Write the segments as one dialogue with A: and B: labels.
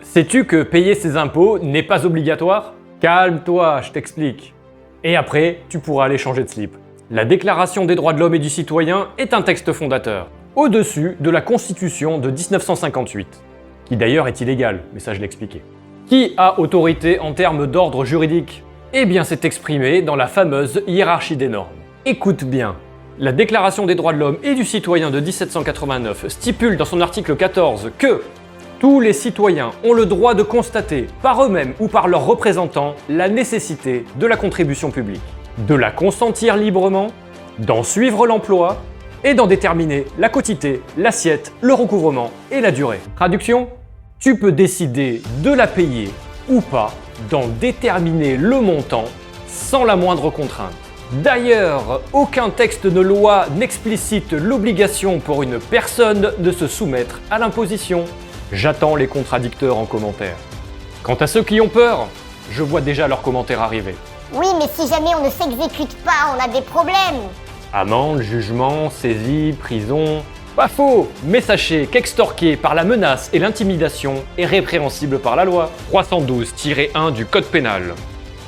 A: Sais-tu que payer ses impôts n'est pas obligatoire? Calme-toi, je t'explique. Et après, tu pourras aller changer de slip. La Déclaration des droits de l'homme et du citoyen est un texte fondateur, au-dessus de la Constitution de 1958, qui d'ailleurs est illégale, mais ça je l'ai expliqué. Qui a autorité en termes d'ordre juridique? Eh bien c'est exprimé dans la fameuse hiérarchie des normes. Écoute bien, la Déclaration des droits de l'homme et du citoyen de 1789 stipule dans son article 14 que tous les citoyens ont le droit de constater, par eux-mêmes ou par leurs représentants, la nécessité de la contribution publique, de la consentir librement, d'en suivre l'emploi et d'en déterminer la quotité, l'assiette, le recouvrement et la durée. Traduction: tu peux décider de la payer ou pas, d'en déterminer le montant sans la moindre contrainte. D'ailleurs, aucun texte de loi n'explicite l'obligation pour une personne de se soumettre à l'imposition. J'attends les contradicteurs en commentaire. Quant à ceux qui ont peur, je vois déjà leurs commentaires arriver.
B: Oui, mais si jamais on ne s'exécute pas, on a des problèmes.
A: Amende, jugement, saisie, prison... Pas faux, mais sachez qu'extorquer par la menace et l'intimidation est répréhensible par la loi. 312-1 du Code pénal.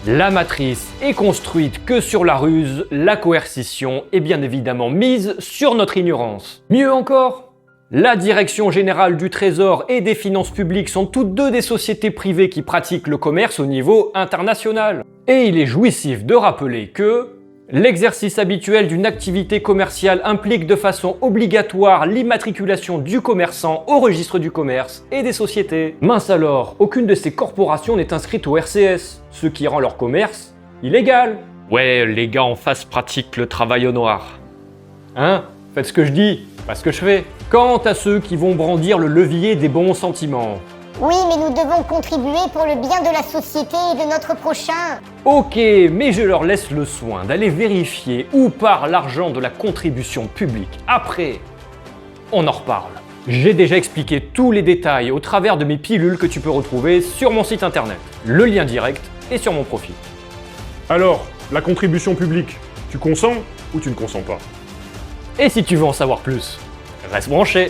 A: La matrice est construite que sur la ruse, la coercition est bien évidemment mise sur notre ignorance. Mieux encore, la Direction générale du Trésor et des finances publiques sont toutes deux des sociétés privées qui pratiquent le commerce au niveau international. Et il est jouissif de rappeler que l'exercice habituel d'une activité commerciale implique de façon obligatoire l'immatriculation du commerçant au registre du commerce et des sociétés. Mince alors, aucune de ces corporations n'est inscrite au RCS, ce qui rend leur commerce illégal. Ouais, les gars en face pratiquent le travail au noir. Hein? Faites ce que je dis, pas ce que je fais. Quant à ceux qui vont brandir le levier des bons sentiments.
B: Oui, mais nous devons contribuer pour le bien de la société et de notre prochain.
A: Ok, mais je leur laisse le soin d'aller vérifier où part l'argent de la contribution publique. Après, on en reparle. J'ai déjà expliqué tous les détails au travers de mes pilules que tu peux retrouver sur mon site internet. Le lien direct est sur mon profil.
C: Alors, la contribution publique, tu consens ou tu ne consens pas?
A: Et si tu veux en savoir plus, reste branché.